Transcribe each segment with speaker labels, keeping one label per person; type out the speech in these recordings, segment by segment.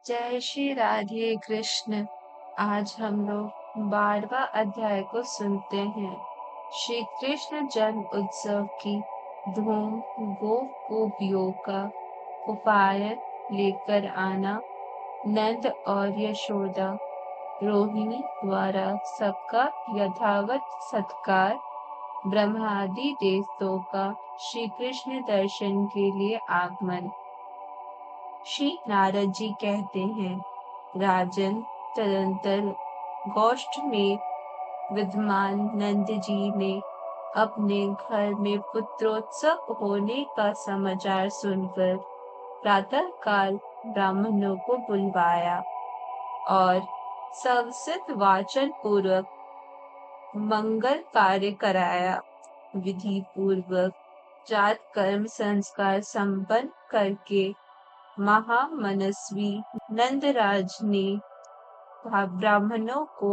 Speaker 1: जय श्री राधे कृष्ण। आज हम लोग 12वां अध्याय को सुनते हैं। श्री कृष्ण जन्म उत्सव की धूम, गोपियों का उपाय लेकर आना, नंद और यशोदा, रोहिणी द्वारा सबका यथावत सत्कार, ब्रह्मादि देवताओं का श्री कृष्ण दर्शन के लिए आगमन। श्री नारद जी कहते हैं, राजन, तदंतर गोष्ठ में विद्यमान नंद जी ने अपने घर में पुत्रोत्सव होने का समाचार सुनकर प्रातःकाल ब्राह्मणों को बुलवाया और सवसित वाचन पूर्वक मंगल कार्य कराया। विधि पूर्वक जात कर्म संस्कार संपन्न करके महामनस्वी नंदराज ने ब्राह्मणों को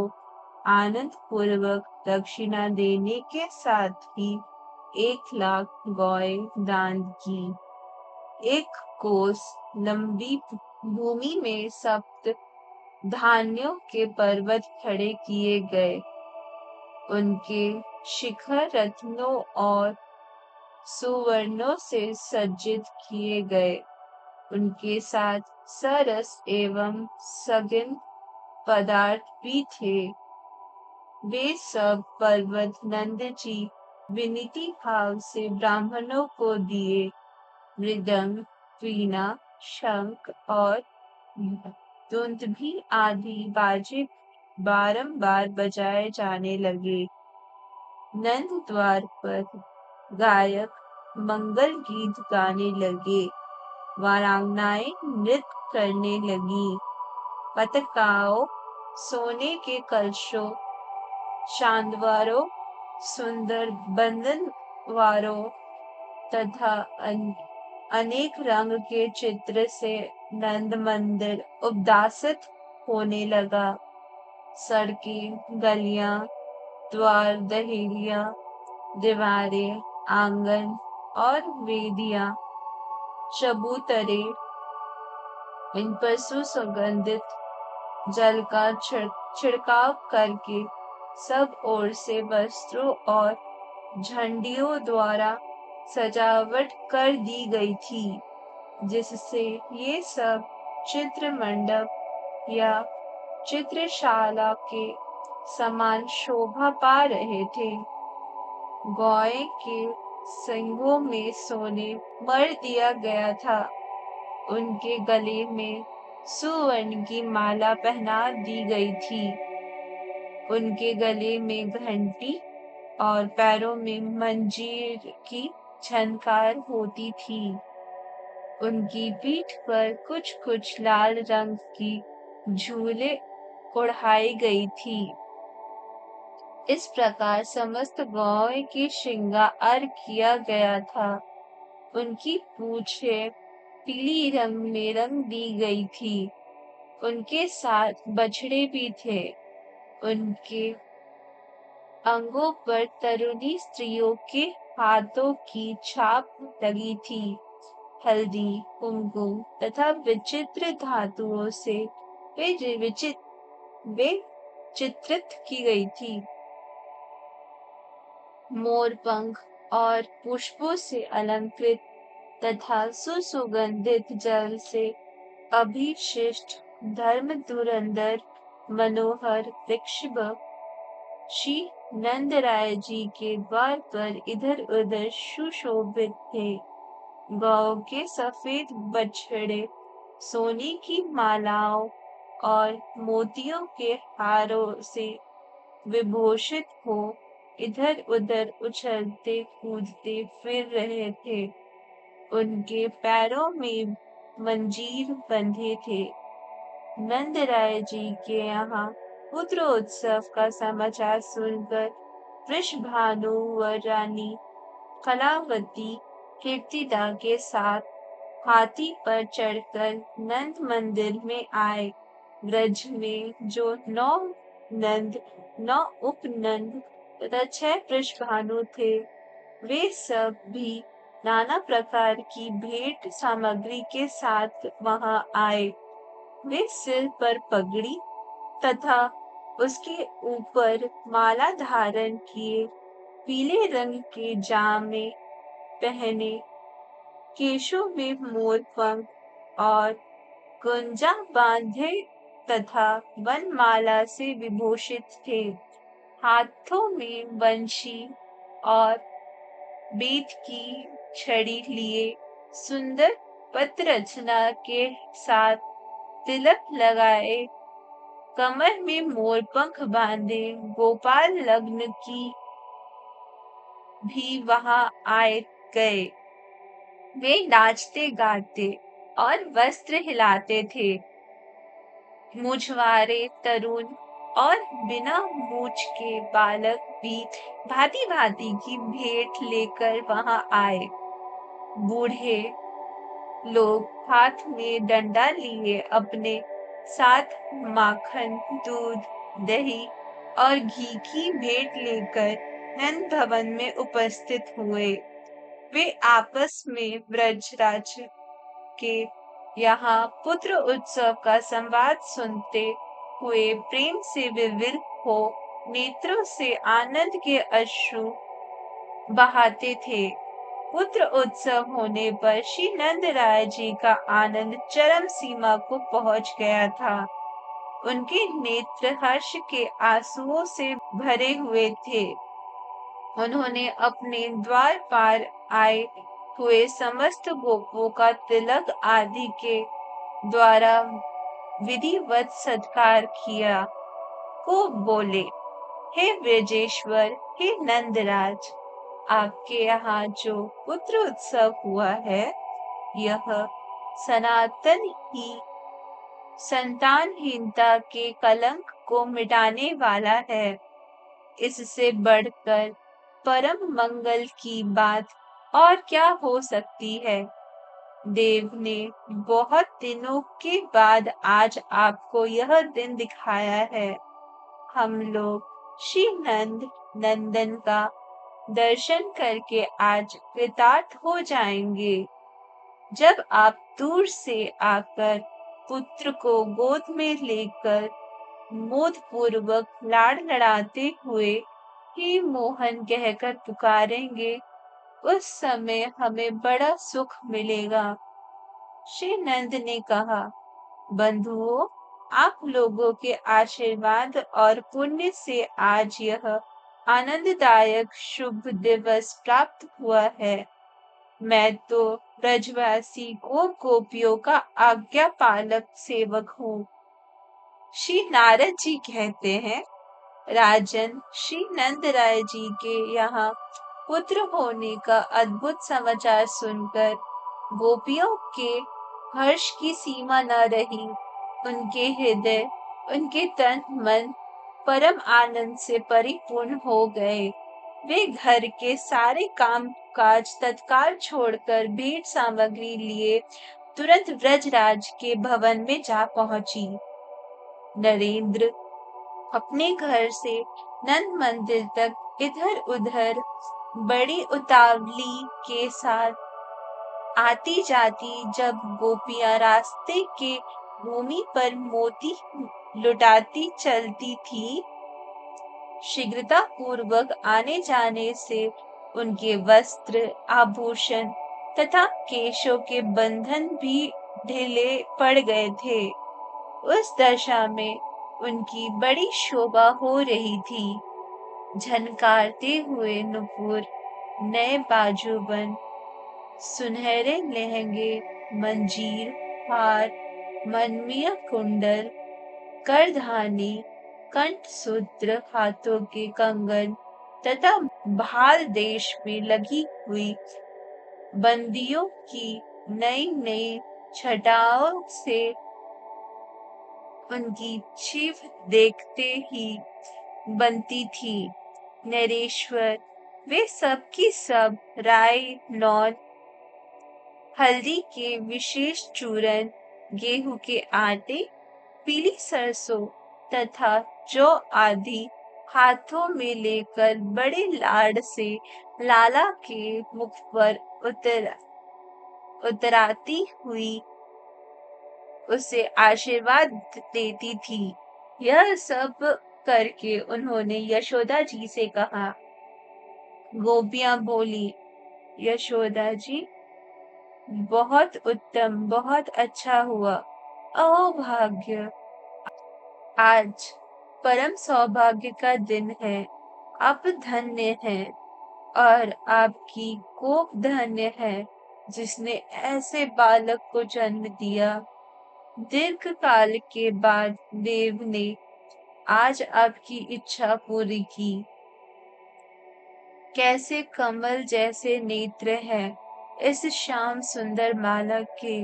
Speaker 1: आनंद पूर्वक दक्षिणा देने के साथ ही 1,00,000 गौएं दान की। 1 कोस लंबी भूमि में सप्त धान्यों के पर्वत खड़े किए गए। उनके शिखर रत्नों और सुवर्णों से सज्जित किए गए। उनके साथ सरस एवं सघन पदार्थ भी थे। वे सब पर्वत नंद जी विनीति भाव से ब्राह्मणों को दिए। मृदंग, वीणा, शंख और दुंदुभि आदि बाजे बारंबार बजाए जाने लगे। नंद द्वार पर गायक मंगल गीत गाने लगे। वारांगनाएं नृत्य करने लगी। पतकाओं, सोने के कलशों, चांदवारों, सुंदर बंधनवारों तथा अनेक रंग के चित्र से नंद मंदिर उद्भासित होने लगा। सड़कें, गलियां, द्वार, दहलीयां, दीवारें, आंगन और वेदियां, चबूतरे, इन पर सुगंधित जल का छिड़काव करके सब ओर से वस्त्रों और झंडियों द्वारा सजावट कर दी गई थी, जिससे ये सब चित्र मंडप या चित्रशाला के समान शोभा पा रहे थे। गौएं के सींगों में सोने मर दिया गया था। उनके गले में सुवर्ण की माला पहना दी गई थी। उनके गले में घंटी और पैरों में मंजीर की झनकार होती थी। उनकी पीठ पर कुछ कुछ लाल रंग की झूले ओढ़ाई गई थी। इस प्रकार समस्त गौएं की श्रृंगार किया गया था। उनकी पूंछें पीली रंग में रंग दी गई थी। उनके साथ बछड़े भी थे। उनके अंगों पर तरुणी स्त्रियों के हाथों की छाप लगी थी। हल्दी, कुमकुम तथा विचित्र धातुओं से वे चित्रित की गई थी। मोर पंख और पुष्पों से अलंकृत तथा सुसुगंधित जल से अभिषिक्त धर्म धुरंधर मनोहर वृषभ श्री नंद राय जी के द्वार पर इधर उधर सुशोभित थे। गौ के सफेद बछड़े सोने की मालाओं और मोतियों के हारों से विभूषित हो इधर उधर उछलते कूदते फिर रहे थे। उनके पैरों में मंजीर बंधे थे। नंद राय जी के यहाँ पुत्र उत्सव का समाचार सुनकर वृषभानु व रानी कलावती कीर्तिदा के साथ हाथी पर चढ़कर नंद मंदिर में आए। ब्रज में जो 9 नंद, 9 उपनंद तथा 6 वृषभानु थे, वे सब भी नाना प्रकार की भेंट सामग्री के साथ वहां आए। वे सिर पर पगड़ी तथा उसके ऊपर माला धारण किए, पीले रंग के जामे पहने, केशों में मोर पंख और गुंजा बांधे तथा वनमाला से विभूषित थे। हाथों में बंशी और बेत की छड़ी लिए, सुंदर पत्र रचना के साथ तिलक लगाए, कमर में मोरपंख बांधे गोपाल लग्न की भी वहां आए गए। वे नाचते गाते और वस्त्र हिलाते थे। मुझवारे तरुण और बिना मूछ के बालक भी भांति भांति की भेंट लेकर वहां आए। बूढ़े लोग हाथ में डंडा लिए अपने साथ माखन, दूध, दही और घी की भेंट लेकर नंद भवन में उपस्थित हुए। वे आपस में ब्रजराज के यहाँ पुत्र उत्सव का संवाद सुनते हुए प्रेम से विविल हो नेत्रों से आनंद के अश्रु बहाते थे। पुत्र उत्सव होने पर श्री नंद राय जी का आनंद चरम सीमा को पहुंच गया था। उनके नेत्र हर्ष के आंसुओं से भरे हुए थे। उन्होंने अपने द्वार पार आए हुए समस्त गोपों का तिलक आदि के द्वारा विधिवत सत्कार किया। को बोले, हे ब्रजेश्वर, हे नंदराज, आपके यहाँ जो पुत्र उत्सव हुआ है, यह सनातन ही संतानहीनता के कलंक को मिटाने वाला है। इससे बढ़कर परम मंगल की बात और क्या हो सकती है। देव ने बहुत दिनों के बाद आज आपको यह दिन दिखाया है। हम लोग श्री नंद नंदन का दर्शन करके आज कृतार्थ हो जाएंगे। जब आप दूर से आकर पुत्र को गोद में लेकर मोद पूर्वक लाड़ लड़ाते हुए ही मोहन कहकर पुकारेंगे, उस समय हमें बड़ा सुख मिलेगा। श्री नंद ने कहा, बंधुओं, आप लोगों के आशीर्वाद और पुण्य से आज यह आनंददायक शुभ दिवस प्राप्त हुआ है। मैं तो ब्रजवासी गोपियों का आज्ञा पालक सेवक हूँ। श्री नारद जी कहते हैं, राजन, श्री नंद राय जी के यहाँ पुत्र होने का अद्भुत समाचार सुनकर गोपियों के हर्ष की सीमा न रही। उनके हृदय, उनके तन मन परम आनंद से परिपूर्ण हो गए। वे घर के सारे काम काज तत्काल छोड़कर भेंट सामग्री लिए तुरंत ब्रजराज के भवन में जा पहुंची। नरेंद्र अपने घर से नंद मंदिर तक इधर उधर बड़ी उतावली के साथ आती जाती, जब गोपियां रास्ते के भूमि पर मोती लुटाती चलती थी, शीघ्रता पूर्वक आने जाने से उनके वस्त्र, आभूषण तथा केशों के बंधन भी ढीले पड़ गए थे। उस दशा में उनकी बड़ी शोभा हो रही थी। झनकारते हुए नुपुर, नए बाजूबंद, सुनहरे लहंगे, मंजीर, हार, मनमिया कुंडल, करधानी, कंठसूत्र, हाथों के कंगन तथा भाल देश में लगी हुई बंदियों की नई नई छटाओं से उनकी जीभ देखते ही बनती थी। नरेश्वर, वे सब की सब राई, नौन, हल्दी के विशेष चूरन, गेहूं के आटे, पीली सरसों तथा जौ आदि हाथों में लेकर बड़े लाड़ से लाला के मुख पर उतराती हुई उसे आशीर्वाद देती थी। यह सब करके उन्होंने यशोदा जी से कहा। गोपियां बोली, यशोदा जी, बहुत उत्तम, बहुत अच्छा हुआ। अहो भाग्य, आज परम सौभाग्य का दिन है। आप धन्य हैं और आपकी कोख धन्य है जिसने ऐसे बालक को जन्म दिया। दीर्घ काल के बाद देव ने आज आपकी इच्छा पूरी की। कैसे कमल जैसे नेत्र है इस श्याम सुंदर बालक के।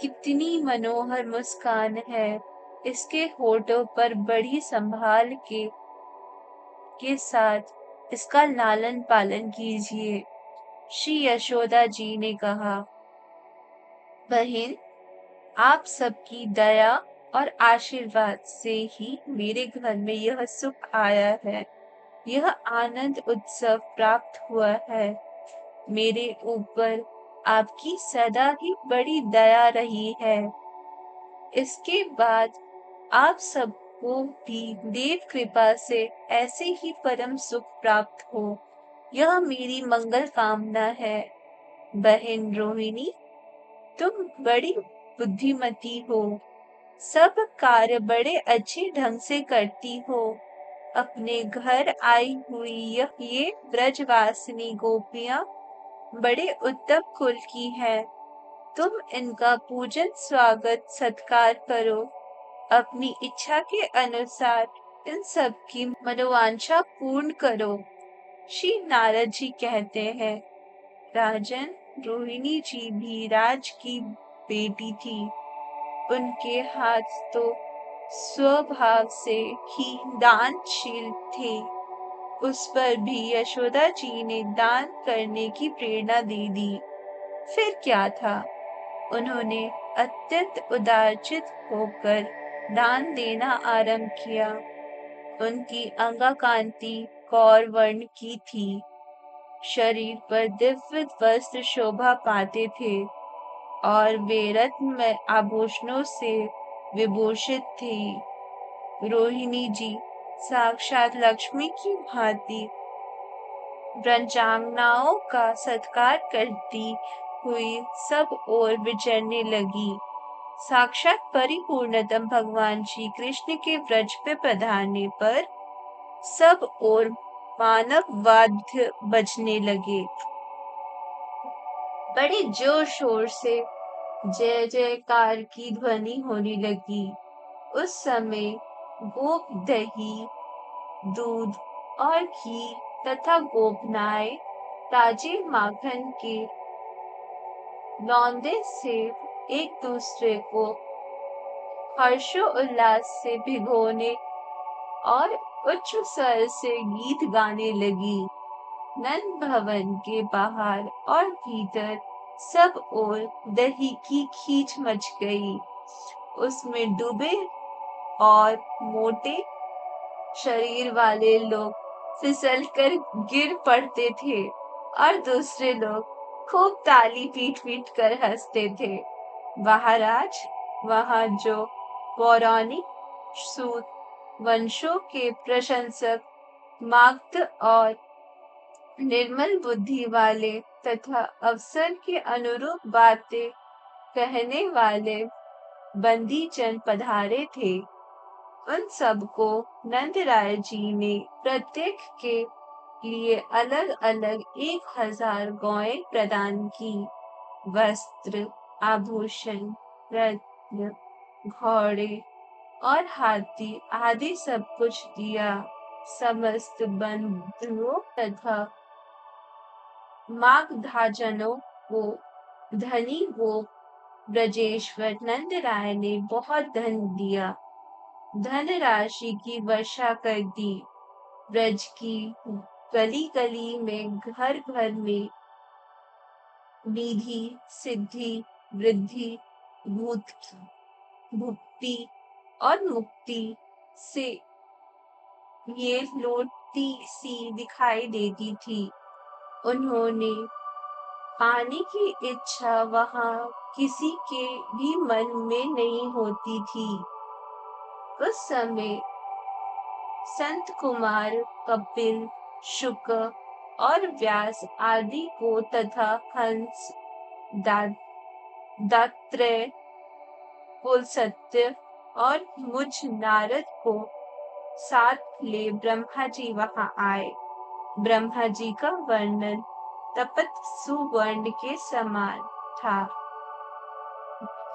Speaker 1: कितनी मनोहर मुस्कान है इसके होठों पर। बड़ी संभाल के साथ इसका लालन पालन कीजिए। श्री यशोदा जी ने कहा, बहन, आप सबकी दया और आशीर्वाद से ही मेरे घर में यह सुख आया है, यह आनंद उत्सव प्राप्त हुआ है। मेरे ऊपर आपकी सदा ही बड़ी दया रही है। इसके बाद आप सबको भी देव कृपा से ऐसे ही परम सुख प्राप्त हो, यह मेरी मंगल कामना है। बहन रोहिणी, तुम बड़ी बुद्धिमती हो, सब कार्य बड़े अच्छे ढंग से करती हो। अपने घर आई हुई ये ब्रजवासिनी गोपियां बड़े उत्तम कुल की हैं। तुम इनका पूजन स्वागत सत्कार करो। अपनी इच्छा के अनुसार इन सब की मनोवांछा पूर्ण करो। श्री नारद जी कहते हैं, राजन, रोहिणी जी भी राज की बेटी थी। उनके हाथ तो स्वभाव से ही दानशील थे। उस पर भी यशोदा जी ने दान करने की प्रेरणा दे दी। फिर क्या था, उन्होंने अत्यंत उदारचित होकर दान देना आरंभ किया। उनकी अंगकांति गौर वर्ण की थी। शरीर पर दिव्य वस्त्र शोभा पाते थे और वे रत्न आभूषणों से विभूषित थी। रोहिणी जी साक्षात लक्ष्मी की भांति ब्रह्मचारिणियों का सत्कार करती हुई सब ओर विचरने लगी। साक्षात परिपूर्णतम भगवान श्री कृष्ण के व्रज पे पधारने पर सब ओर मानव वाद्य बजने लगे। बड़े जोर शोर से जय जयकार की ध्वनि होने लगी। उस समय गोप दही, दूध और घी तथा गोपनाएं ताजे माखन के लौंदे से एक दूसरे को हर्षोल्लास से भिगोने और उच्च स्वर से गीत गाने लगी। नंद भवन के बाहर और भीतर सब ओर दही की खींच मच गई। उसमें डूबे और मोटे शरीर वाले लोग फिसलकर गिर पड़ते थे और दूसरे लोग खूब ताली पीट पीट कर हंसते थे। महाराज, वहां जो पौराणिक सूत वंशों के प्रशंसक, मागध और निर्मल बुद्धि वाले तथा अवसर के अनुरूप बातें कहने वाले बंदी जन पधारे थे, उन सबको नंद राय जी ने प्रत्येक के लिए अलग अलग 1000 गौएं प्रदान की। वस्त्र, आभूषण, रत्न, घोड़े और हाथी आदि सब कुछ दिया। समस्त बंधुओं तथा मागधाजनों को धनी गोप ब्रजेश्वर नंद राय ने बहुत धन दिया। धन राशि की वर्षा कर दी। ब्रज की गली गली में, घर घर में निधि, सिद्धि, वृद्धि, भुक्ति और मुक्ति से ये लौटती सी दिखाई देती थी। उन्होंने पाने की इच्छा वहां किसी के भी मन में नहीं होती थी। उस समय संत कुमार, कपिल, शुक और व्यास आदि को तथा हंस, दा, दात्रेय, पुलस्त्य और मुझ नारद को साथ ले ब्रह्मा जी वहां आए। ब्रह्मा जी का वर्णन तपत सुवर्ण के समान था।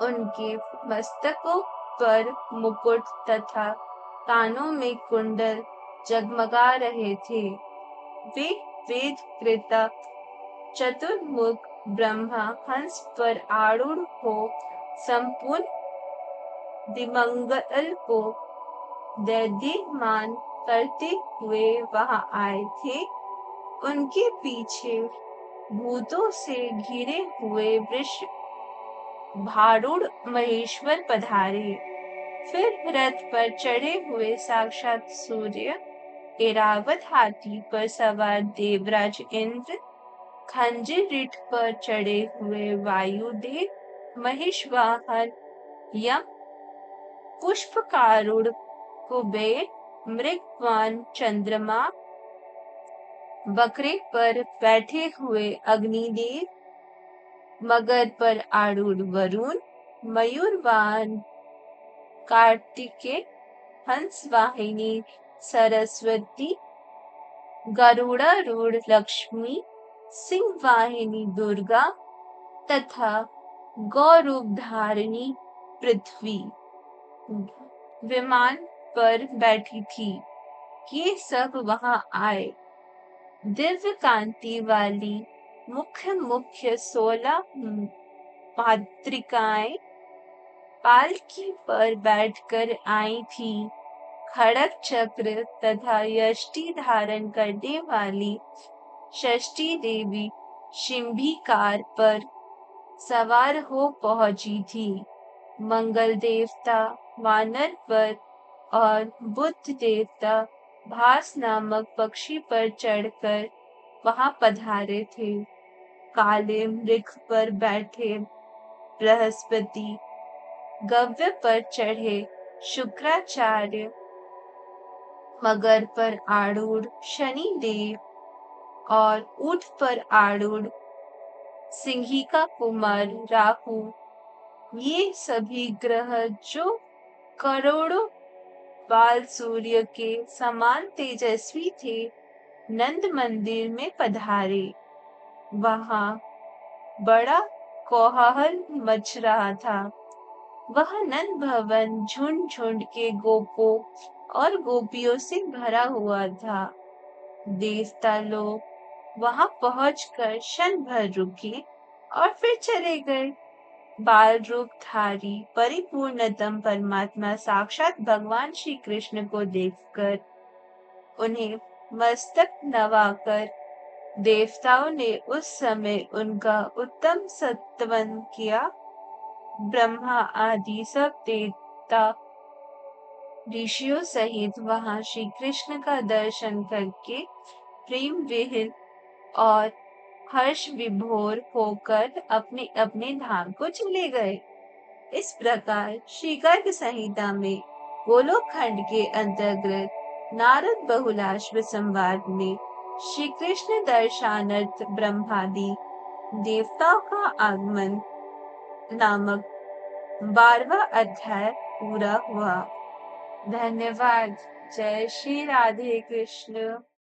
Speaker 1: उनके मस्तकों पर मुकुट तथा कानों में कुंडल जगमगा रहे थे। वे वेद कृता चतुर्मुख ब्रह्मा हंस पर आरूढ़ हो संपूर्ण दिमंगल को दैदीप्यमान करते हुए वहां आए थे। उनके पीछे भूतों से घिरे हुए वृष भारूढ़ महेश्वर पधारे। फिर रथ पर चढ़े हुए साक्षात सूर्य, ऐरावत हाथी पर सवार देवराज इंद्र, खंजीर रीठ पर चढ़े हुए वायुदेव, महिषवाहन यम, पुष्पकारूढ़ कुबेर, मृगवान चंद्रमा, बकरे पर बैठे हुए अग्निदेव, मगर पर आरूढ़ वरुण, मयूरवाहन कार्तिकेय, हंस वाहिनी सरस्वती, गरुड़ारूढ़ लक्ष्मी, सिंह वाहिनी दुर्गा तथा गौरूप धारिणी पृथ्वी विमान पर बैठी थी। ये सब वहां आए। दिव्य कांति वाली मुख्य मुख्य 16 मातृकाएं पालकी पर बैठकर आई थी। खड़ग चक्र तथा यष्टि धारण करने वाली षष्ठी देवी शिंभिकार पर सवार हो पहुंची थी। मंगल देवता वानर पर और बुध देवता भास नामक पक्षी पर चढ़कर वहां पधारे थे। काले मृग पर बैठे बृहस्पति, गव्य पर चढ़े शुक्राचार्य, मगर पर आरूढ़ शनि देव और ऊंट पर आरूढ़ सिंहिका कुमार राहु, ये सभी ग्रह जो करोड़ों बाल सूर्य के समान तेजस्वी थे, नंद मंदिर में पधारे। वहां बड़ा कोलाहल मच रहा था। वह नंद भवन झुंड झुंड के गोपों और गोपियों से भरा हुआ था। देवता लोग वहां पहुंचकर क्षण भर रुके और फिर चले गए। बाल रूपधारी परिपूर्णतम परमात्मा साक्षात भगवान श्री कृष्ण को देखकर उन्हें मस्तक नवाकर देवताओं ने उस समय उनका उत्तम सत्वन किया। ब्रह्मा आदि सब देवता ऋषियों सहित वहां श्री कृष्ण का दर्शन करके प्रेम विहित और हर्ष विभोर होकर अपने अपने धाम को चले गए। इस प्रकार श्री गर्ग संहिता में गोलोक खंड के अंतर्गत नारद बहुलाश्व संवाद में श्री कृष्ण दर्शनार्थ ब्रह्मादि देवताओं का आगमन नामक 12वां अध्याय पूरा हुआ। धन्यवाद। जय श्री राधे कृष्ण।